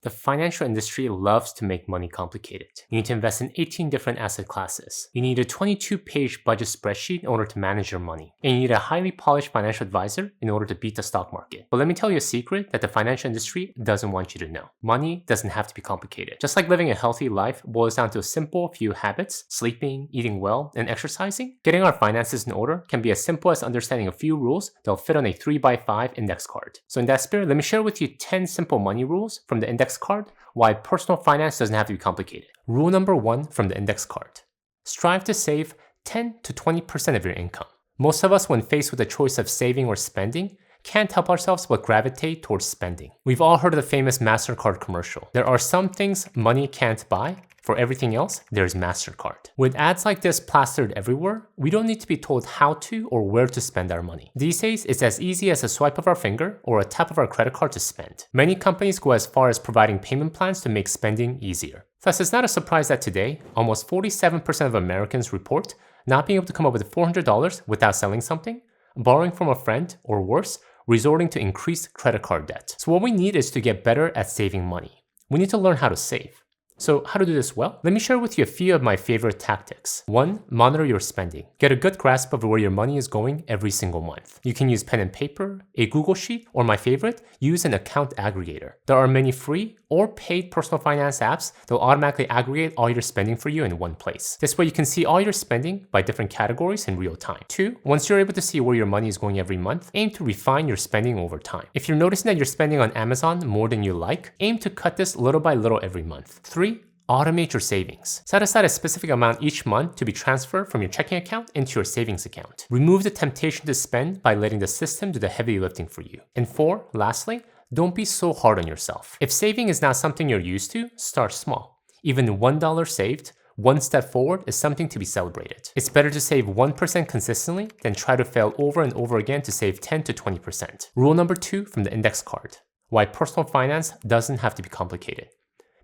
The financial industry loves to make money complicated. You need to invest in 18 different asset classes. You need a 22-page budget spreadsheet in order to manage your money. And you need a highly polished financial advisor in order to beat the stock market. But let me tell you a secret that the financial industry doesn't want you to know. Money doesn't have to be complicated. Just like living a healthy life boils down to a simple few habits, sleeping, eating well, and exercising, getting our finances in order can be as simple as understanding a few rules that'll fit on a 3x5 index card. So in that spirit, let me share with you 10 simple money rules from the index card, why personal finance doesn't have to be complicated. Rule number 1 from the index card. Strive to save 10 to 20% of your income. Most of us, when faced with the choice of saving or spending, can't help ourselves but gravitate towards spending. We've all heard of the famous MasterCard commercial. There are some things money can't buy. For everything else, there's MasterCard. With ads like this plastered everywhere, we don't need to be told how to or where to spend our money. These days, it's as easy as a swipe of our finger or a tap of our credit card to spend. Many companies go as far as providing payment plans to make spending easier. Thus, it's not a surprise that today, almost 47% of Americans report not being able to come up with $400 without selling something, borrowing from a friend, or worse, resorting to increased credit card debt. So what we need is to get better at saving money. We need to learn how to save. So how to do this well? Let me share with you a few of my favorite tactics. 1. Monitor your spending. Get a good grasp of where your money is going every single month. You can use pen and paper, a Google Sheet, or my favorite, use an account aggregator. There are many free or paid personal finance apps that will automatically aggregate all your spending for you in one place. This way you can see all your spending by different categories in real time. 2. Once you're able to see where your money is going every month, aim to refine your spending over time. If you're noticing that you're spending on Amazon more than you like, aim to cut this little by little every month. 3. Automate your savings. Set aside a specific amount each month to be transferred from your checking account into your savings account. Remove the temptation to spend by letting the system do the heavy lifting for you. And 4, lastly, don't be so hard on yourself. If saving is not something you're used to, start small. Even $1 saved, one step forward is something to be celebrated. It's better to save 1% consistently than try to fail over and over again to save 10 to 20%. Rule number 2 from the index card. Why personal finance doesn't have to be complicated.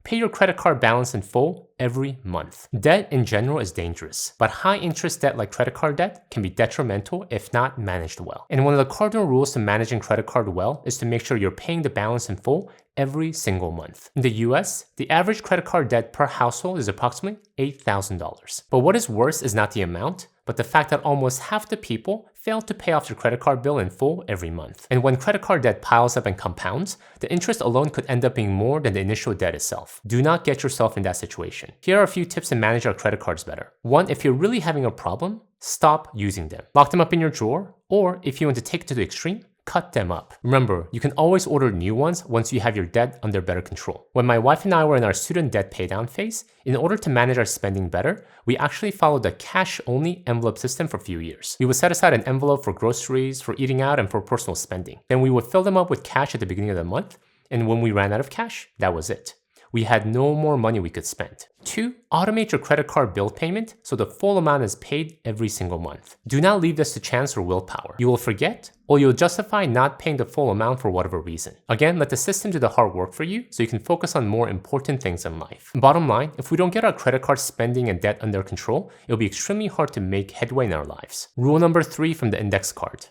Pay your credit card balance in full every month. Debt in general is dangerous, but high interest debt like credit card debt can be detrimental if not managed well. And one of the cardinal rules to managing credit card well is to make sure you're paying the balance in full every single month. In the US, the average credit card debt per household is approximately $8,000. But what is worse is not the amount, but the fact that almost half the people fail to pay off their credit card bill in full every month. And when credit card debt piles up and compounds, the interest alone could end up being more than the initial debt itself. Do not get yourself in that situation. Here are a few tips to manage our credit cards better. 1, if you're really having a problem, stop using them. Lock them up in your drawer, or if you want to take it to the extreme, cut them up. Remember, you can always order new ones once you have your debt under better control. When my wife and I were in our student debt paydown phase, in order to manage our spending better, we actually followed the cash-only envelope system for a few years. We would set aside an envelope for groceries, for eating out, and for personal spending. Then we would fill them up with cash at the beginning of the month, and when we ran out of cash, that was it. We had no more money we could spend. 2, automate your credit card bill payment so the full amount is paid every single month. Do not leave this to chance or willpower. You will forget, or you'll justify not paying the full amount for whatever reason. Again, let the system do the hard work for you so you can focus on more important things in life. Bottom line, if we don't get our credit card spending and debt under control, it'll be extremely hard to make headway in our lives. Rule number 3 from the index card.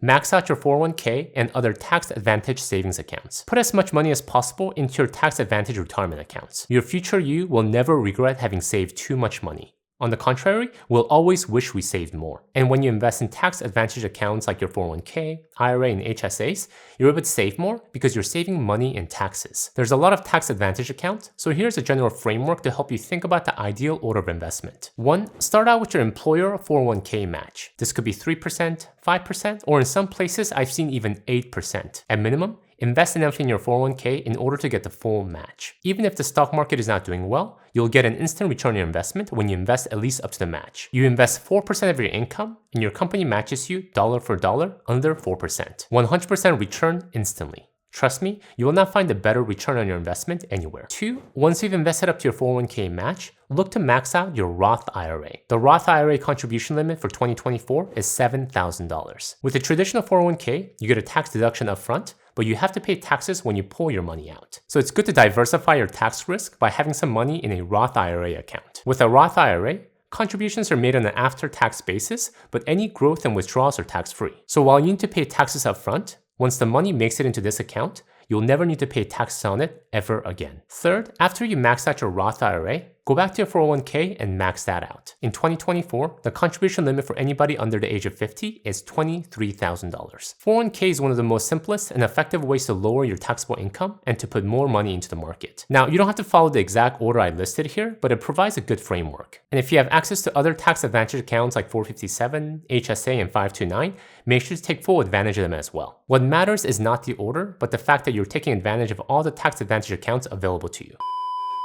Max out your 401k and other tax advantage savings accounts. Put as much money as possible into your tax advantage retirement accounts. Your future you will never regret having saved too much money. On the contrary, we'll always wish we saved more. And when you invest in tax advantage accounts like your 401k, IRA, and HSAs, you're able to save more because you're saving money in taxes. There's a lot of tax advantage accounts, so here's a general framework to help you think about the ideal order of investment. 1, start out with your employer 401k match. This could be 3%, 5%, or in some places I've seen even 8%. At minimum, invest enough in your 401k in order to get the full match. Even if the stock market is not doing well, you'll get an instant return on your investment when you invest at least up to the match. You invest 4% of your income, and your company matches you dollar for dollar under 4%. 100% return instantly. Trust me, you will not find a better return on your investment anywhere. 2, once you've invested up to your 401k match, look to max out your Roth IRA. The Roth IRA contribution limit for 2024 is $7,000. With a traditional 401k, you get a tax deduction up front, but you have to pay taxes when you pull your money out. So it's good to diversify your tax risk by having some money in a Roth IRA account. With a Roth IRA, contributions are made on an after-tax basis, but any growth and withdrawals are tax-free. So while you need to pay taxes up front, once the money makes it into this account, you'll never need to pay taxes on it ever again. Third, after you max out your Roth IRA, go back to your 401k and max that out. In 2024, the contribution limit for anybody under the age of 50 is $23,000. 401k is one of the most simplest and effective ways to lower your taxable income and to put more money into the market. Now, you don't have to follow the exact order I listed here, but it provides a good framework. And if you have access to other tax advantage accounts like 457, HSA, and 529, make sure to take full advantage of them as well. What matters is not the order, but the fact that you're taking advantage of all the tax advantage accounts available to you.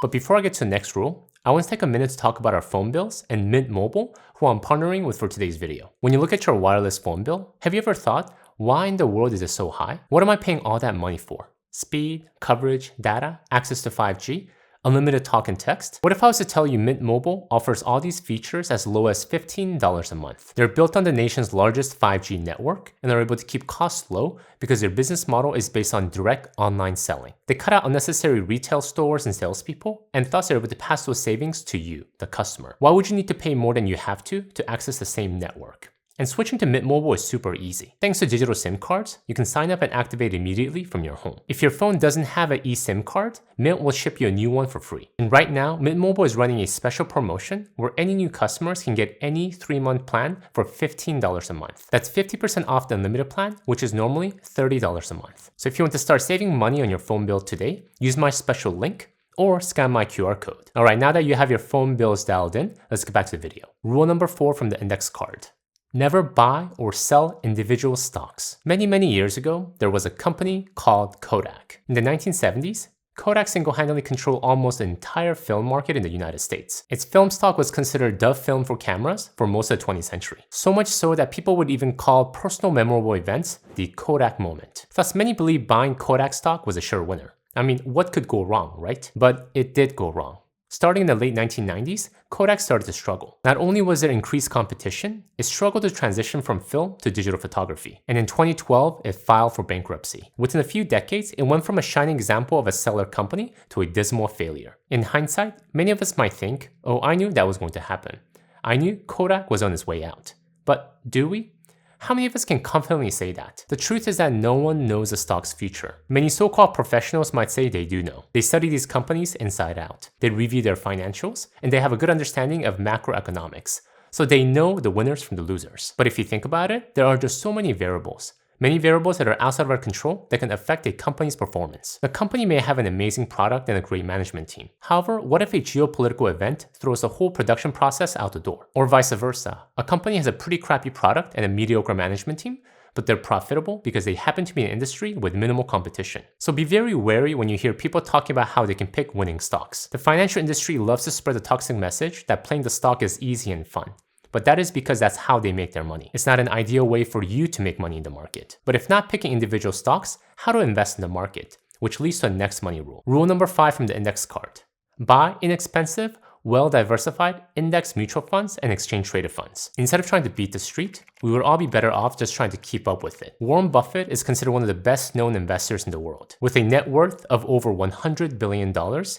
But before I get to the next rule, I want to take a minute to talk about our phone bills and Mint Mobile, who I'm partnering with for today's video. When you look at your wireless phone bill, have you ever thought, why in the world is it so high? What am I paying all that money for? Speed, coverage, data, access to 5G, unlimited talk and text? What if I was to tell you Mint Mobile offers all these features as low as $15 a month? They're built on the nation's largest 5G network and are able to keep costs low because their business model is based on direct online selling. They cut out unnecessary retail stores and salespeople, and thus they're able to pass those savings to you, the customer. Why would you need to pay more than you have to access the same network? And switching to Mint Mobile is super easy. Thanks to digital SIM cards, you can sign up and activate immediately from your home. If your phone doesn't have an eSIM card, Mint will ship you a new one for free. And right now, Mint Mobile is running a special promotion where any new customers can get any 3-month plan for $15 a month. That's 50% off the unlimited plan, which is normally $30 a month. So if you want to start saving money on your phone bill today, use my special link or scan my QR code. All right, now that you have your phone bills dialed in, let's get back to the video. Rule number 4 from the index card. Never buy or sell individual stocks. Many years ago, there was a company called Kodak. In the 1970s, Kodak single-handedly controlled almost the entire film market in the United States. Its film stock was considered the film for cameras for most of the 20th century. So much so that people would even call personal memorable events the Kodak moment. Thus, many believe buying Kodak stock was a sure winner. I mean, what could go wrong, right? But it did go wrong. Starting in the late 1990s, Kodak started to struggle. Not only was there increased competition, it struggled to transition from film to digital photography. And in 2012, it filed for bankruptcy. Within a few decades, it went from a shining example of a stellar company to a dismal failure. In hindsight, many of us might think, oh, I knew that was going to happen. I knew Kodak was on its way out. But do we? How many of us can confidently say that? The truth is that no one knows a stock's future. Many so-called professionals might say they do know. They study these companies inside out. They review their financials, and they have a good understanding of macroeconomics. So they know the winners from the losers. But if you think about it, there are just so many variables. Many variables that are outside of our control that can affect a company's performance. The company may have an amazing product and a great management team. However, what if a geopolitical event throws the whole production process out the door? Or vice versa. A company has a pretty crappy product and a mediocre management team, but they're profitable because they happen to be in an industry with minimal competition. So be very wary when you hear people talking about how they can pick winning stocks. The financial industry loves to spread the toxic message that playing the stock is easy and fun. But that is because that's how they make their money. It's not an ideal way for you to make money in the market. But if not picking individual stocks, how to invest in the market? Which leads to the next money rule. Rule number 5 from the index card. Buy inexpensive, well-diversified index mutual funds and exchange-traded funds. Instead of trying to beat the street, we would all be better off just trying to keep up with it. Warren Buffett is considered one of the best-known investors in the world. With a net worth of over $100 billion,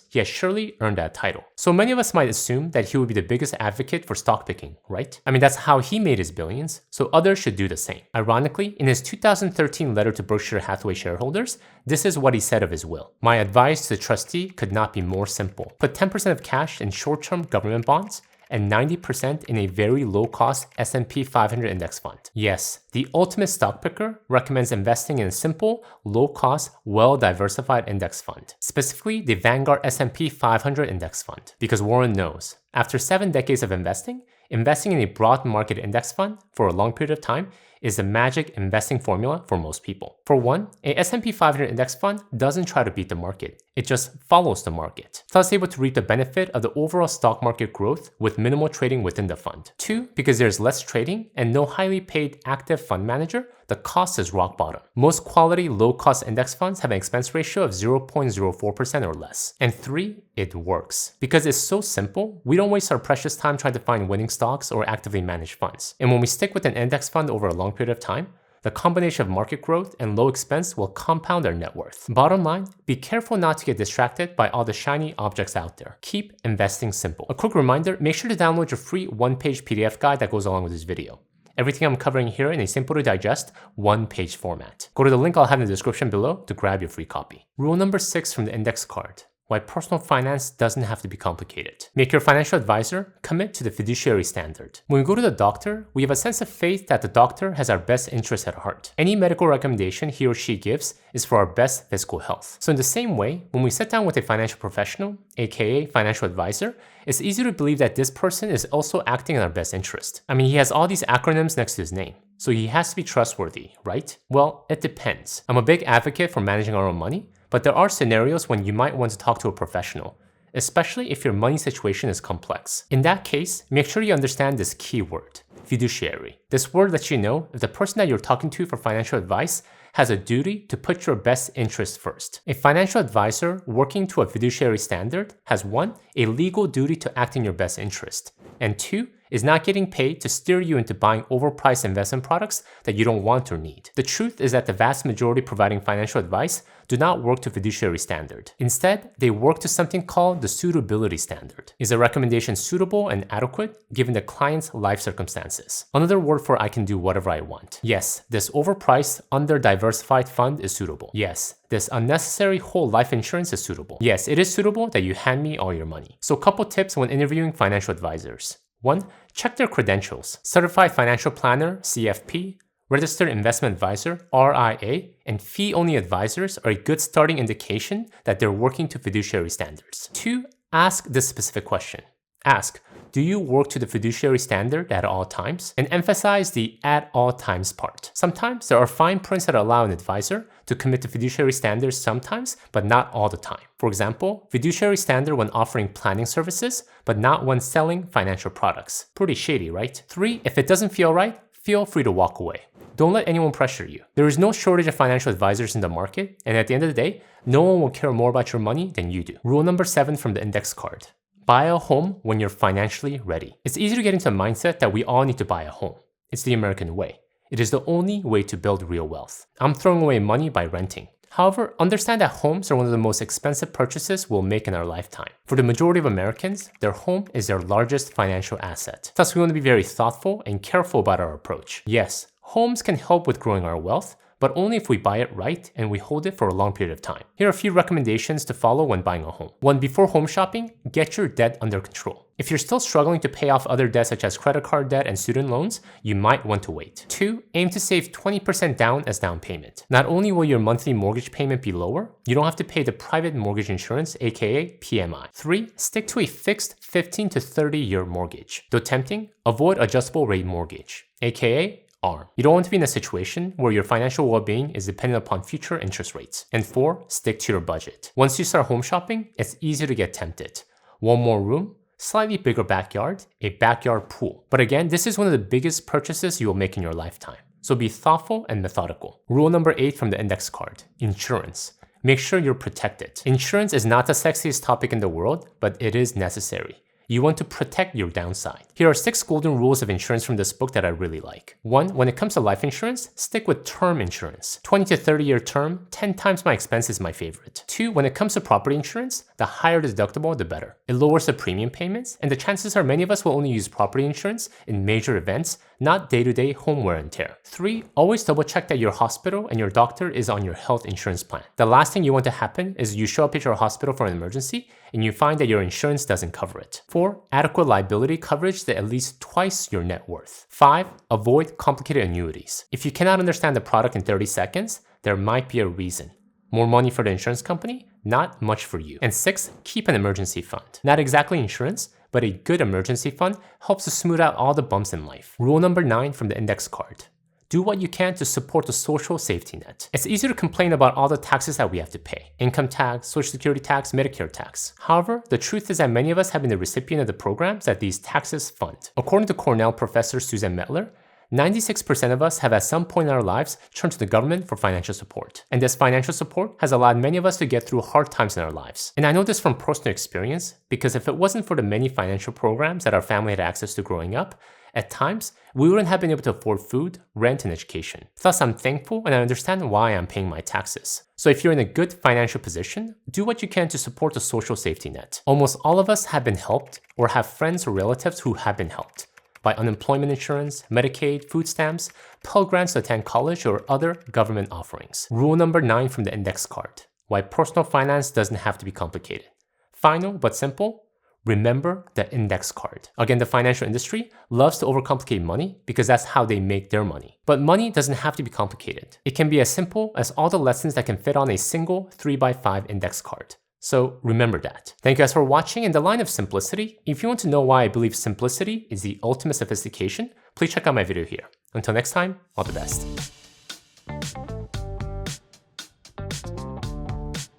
he has surely earned that title. So many of us might assume that he would be the biggest advocate for stock picking, right? I mean, that's how he made his billions, so others should do the same. Ironically, in his 2013 letter to Berkshire Hathaway shareholders, this is what he said of his will. My advice to the trustee could not be more simple. Put 10% of cash in short-term government bonds and 90% in a very low-cost S&P 500 index fund. Yes, the ultimate stock picker recommends investing in a simple, low-cost, well-diversified index fund, specifically the Vanguard S&P 500 index fund. Because Warren knows, after 7 decades of investing in a broad market index fund for a long period of time is the magic investing formula for most people. For one, a S&P 500 index fund doesn't try to beat the market. It just follows the market, thus able to reap the benefit of the overall stock market growth with minimal trading within the fund. 2, because there's less trading and no highly paid active fund manager, the cost is rock bottom. Most quality low-cost index funds have an expense ratio of 0.04% or less. And 3, it works. Because it's so simple, we don't waste our precious time trying to find winning stocks or actively manage funds. And when we stick with an index fund over a long period of time, the combination of market growth and low expense will compound our net worth. Bottom line, be careful not to get distracted by all the shiny objects out there. Keep investing simple. A quick reminder, make sure to download your free 1-page PDF guide that goes along with this video. Everything I'm covering here in a simple to digest, one-page format. Go to the link I'll have in the description below to grab your free copy. Rule number 6 from the index card. Why personal finance doesn't have to be complicated. Make your financial advisor commit to the fiduciary standard. When we go to the doctor, we have a sense of faith that the doctor has our best interest at heart. Any medical recommendation he or she gives is for our best physical health. So in the same way, when we sit down with a financial professional, aka financial advisor, it's easy to believe that this person is also acting in our best interest. I mean, he has all these acronyms next to his name. So he has to be trustworthy, right? Well, it depends. I'm a big advocate for managing our own money, but there are scenarios when you might want to talk to a professional, especially if your money situation is complex. In that case, make sure you understand this key word, fiduciary. This word lets you know if the person that you're talking to for financial advice has a duty to put your best interest first. A financial advisor working to a fiduciary standard has 1, a legal duty to act in your best interest, and 2, is not getting paid to steer you into buying overpriced investment products that you don't want or need. The truth is that the vast majority providing financial advice do not work to fiduciary standard. Instead, they work to something called the suitability standard. Is the recommendation suitable and adequate given the client's life circumstances? Another word for I can do whatever I want. Yes, this overpriced, under-diversified fund is suitable. Yes, this unnecessary whole life insurance is suitable. Yes, it is suitable that you hand me all your money. So a couple tips when interviewing financial advisors. 1. Check their credentials. Certified Financial Planner, CFP, Registered Investment Advisor, RIA, and fee-only advisors are a good starting indication that they're working to fiduciary standards. 2. Ask this specific question. Ask, do you work to the fiduciary standard at all times? And emphasize the at all times part. Sometimes there are fine prints that allow an advisor to commit to fiduciary standards sometimes, but not all the time. For example, fiduciary standard when offering planning services, but not when selling financial products. Pretty shady, right? 3. If it doesn't feel right, feel free to walk away. Don't let anyone pressure you. There is no shortage of financial advisors in the market, and at the end of the day, no one will care more about your money than you do. Rule number 7 from the index card. Buy a home when you're financially ready. It's easy to get into a mindset that we all need to buy a home. It's the American way. It is the only way to build real wealth. I'm throwing away money by renting. However, understand that homes are one of the most expensive purchases we'll make in our lifetime. For the majority of Americans, their home is their largest financial asset. Thus, we want to be very thoughtful and careful about our approach. Yes, homes can help with growing our wealth, but only if we buy it right and we hold it for a long period of time. Here are a few recommendations to follow when buying a home. 1. Before home shopping, get your debt under control. If you're still struggling to pay off other debts such as credit card debt and student loans, you might want to wait. 2. Aim to save 20% down as down payment. Not only will your monthly mortgage payment be lower, you don't have to pay the private mortgage insurance, aka PMI. 3. Stick to a fixed 15 to 30-year mortgage. Though tempting, avoid adjustable rate mortgage, aka ARM. You don't want to be in a situation where your financial well-being is dependent upon future interest rates. And 4, stick to your budget. Once you start home shopping, it's easy to get tempted. 1 more room, slightly bigger backyard, a backyard pool. But again, this is one of the biggest purchases you will make in your lifetime. So be thoughtful and methodical. Rule number 8 from the index card, insurance. Make sure you're protected. Insurance is not the sexiest topic in the world, but it is necessary. You want to protect your downside. Here are 6 golden rules of insurance from this book that I really like. 1. When it comes to life insurance, stick with term insurance. 20 to 30-year term, 10 times my expense is my favorite. 2. When it comes to property insurance, the higher the deductible, the better. It lowers the premium payments, and the chances are many of us will only use property insurance in major events, not day-to-day home wear and tear. 3. Always double check that your hospital and your doctor is on your health insurance plan. The last thing you want to happen is you show up at your hospital for an emergency and you find that your insurance doesn't cover it. 4. Adequate liability coverage that at least twice your net worth. 5. Avoid complicated annuities. If you cannot understand the product in 30 seconds, there might be a reason. More money for the insurance company, not much for you. And 6. Keep an emergency fund. Not exactly insurance, but a good emergency fund helps to smooth out all the bumps in life. Rule number 9 from the index card. Do what you can to support the social safety net. It's easy to complain about all the taxes that we have to pay. Income tax, Social Security tax, Medicare tax. However, the truth is that many of us have been the recipient of the programs that these taxes fund. According to Cornell professor Susan Mettler, 96% of us have at some point in our lives turned to the government for financial support. And this financial support has allowed many of us to get through hard times in our lives. And I know this from personal experience because if it wasn't for the many financial programs that our family had access to growing up, at times, we wouldn't have been able to afford food, rent, and education. Thus, I'm thankful and I understand why I'm paying my taxes. So if you're in a good financial position, do what you can to support the social safety net. Almost all of us have been helped or have friends or relatives who have been helped. buy unemployment insurance, Medicaid, food stamps, Pell Grants to attend college, or other government offerings. Rule number 9 from the index card: why personal finance doesn't have to be complicated. Final but simple: remember the index card. Again, the financial industry loves to overcomplicate money because that's how they make their money. But money doesn't have to be complicated. It can be as simple as all the lessons that can fit on a single 3x5 index card. So remember that. Thank you guys for watching. In the line of simplicity, if you want to know why I believe simplicity is the ultimate sophistication, please check out my video here. Until next time, all the best.